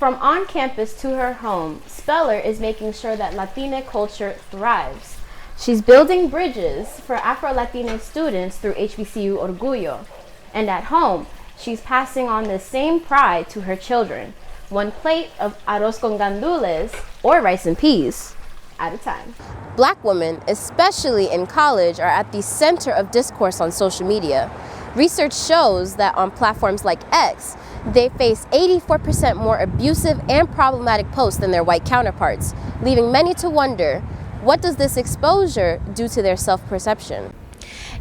From on campus to her home, Speller is making sure that Latina culture thrives. She's building bridges for Afro-Latina students through HBCU Orgullo. And at home, she's passing on the same pride to her children, one plate of arroz con gandules, or rice and peas, at a time. Black women, especially in college, are at the center of discourse on social media. Research shows that on platforms like X, they face 84% more abusive and problematic posts than their white counterparts, leaving many to wonder, what does this exposure do to their self-perception?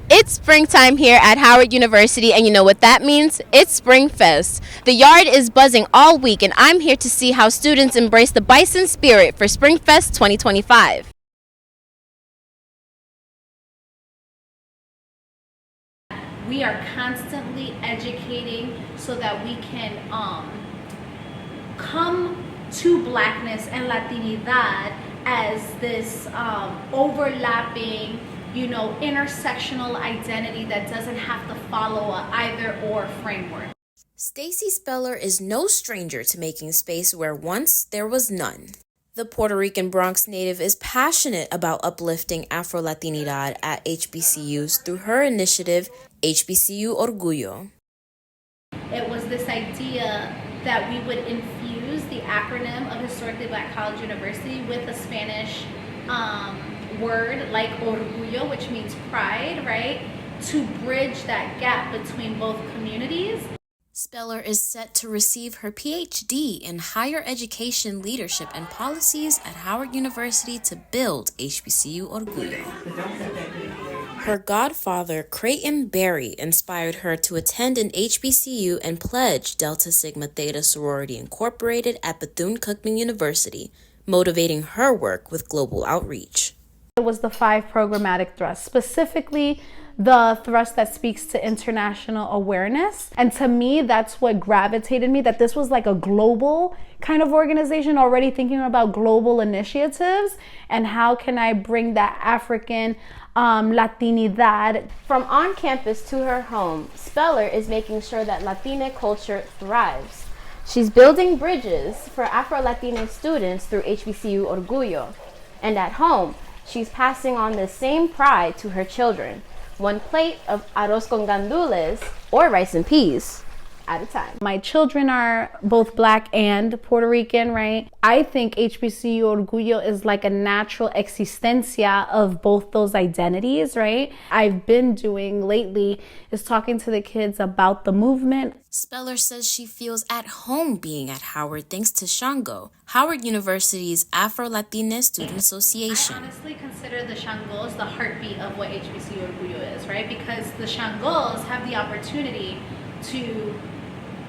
It's springtime here at Howard University, and you know what that means? It's Spring Fest. The yard is buzzing all week, and I'm here to see how students embrace the bison spirit for Spring Fest 2025. We are constantly educating so that we can come to Blackness and Latinidad as this overlapping, intersectional identity that doesn't have to follow a either-or framework. Stacy Speller is no stranger to making space where once there was none. The Puerto Rican Bronx native is passionate about uplifting Afro-Latinidad at HBCUs through her initiative, HBCU Orgullo. It was this idea that we would infuse the acronym of Historically Black College University with a Spanish word like orgullo, which means pride, right? To bridge that gap between both communities. Speller is set to receive her PhD in Higher Education Leadership and Policies at Howard University to build HBCU Orgullo. Her godfather, Creighton Berry, inspired her to attend an HBCU and pledge Delta Sigma Theta Sorority Incorporated at Bethune-Cookman University, motivating her work with global outreach. It was the 5 programmatic thrusts, specifically the thrust that speaks to international awareness. And to me, that's what gravitated me, that this was like a global kind of organization, already thinking about global initiatives and how can I bring that African Latinidad. From on campus to her home, Speller is making sure that Latina culture thrives. She's building bridges for Afro-Latina students through HBCU Orgullo. And at home, she's passing on the same pride to her children, one plate of arroz con gandules, or rice and peas, at a time. My children are both Black and Puerto Rican, right? I think HBCU Orgullo is like a natural existencia of both those identities, right? I've been doing lately is talking to the kids about the movement. Speller says she feels at home being at Howard thanks to Shango, Howard University's Afro-Latina Student Association. I honestly consider the Shangos the heartbeat of what HBCU Orgullo is, right? Because the Shangos have the opportunity to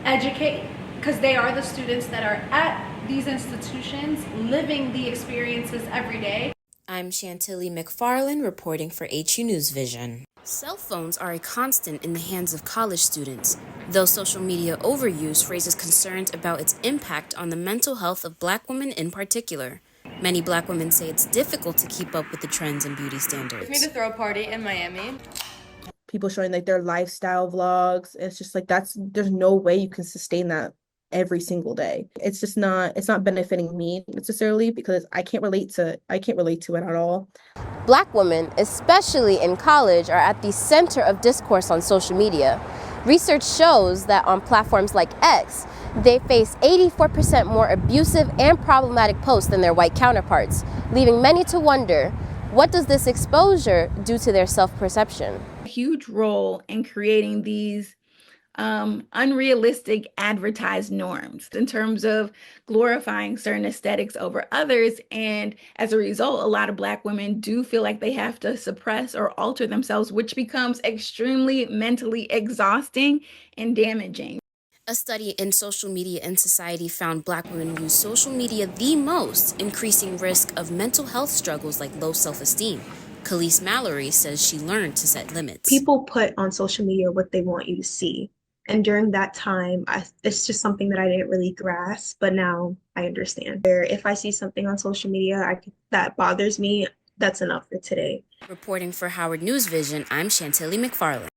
educate, because they are the students that are at these institutions living the experiences every day. I'm Chantilly McFarlan reporting for HU News Vision. Cell phones are a constant in the hands of college students, though social media overuse raises concerns about its impact on the mental health of Black women in particular. Many Black women say it's difficult to keep up with the trends and beauty standards. Me to throw a party in Miami. People showing like their lifestyle vlogs. It's just like there's no way you can sustain that every single day. It's not benefiting me necessarily because I can't relate to it at all. Black women, especially in college, are at the center of discourse on social media. Research shows that on platforms like X, they face 84% more abusive and problematic posts than their white counterparts, leaving many to wonder, what does this exposure do to their self-perception? A huge role in creating these unrealistic advertised norms in terms of glorifying certain aesthetics over others. And as a result, a lot of Black women do feel like they have to suppress or alter themselves, which becomes extremely mentally exhausting and damaging. A study in Social Media and Society found Black women use social media the most, increasing risk of mental health struggles like low self-esteem. Khalees Mallory says she learned to set limits. People put on social media what they want you to see. And during that time, it's just something that I didn't really grasp, but now I understand. If I see something on social media that bothers me, that's enough for today. Reporting for Howard News Vision, I'm Chantilly McFarlan.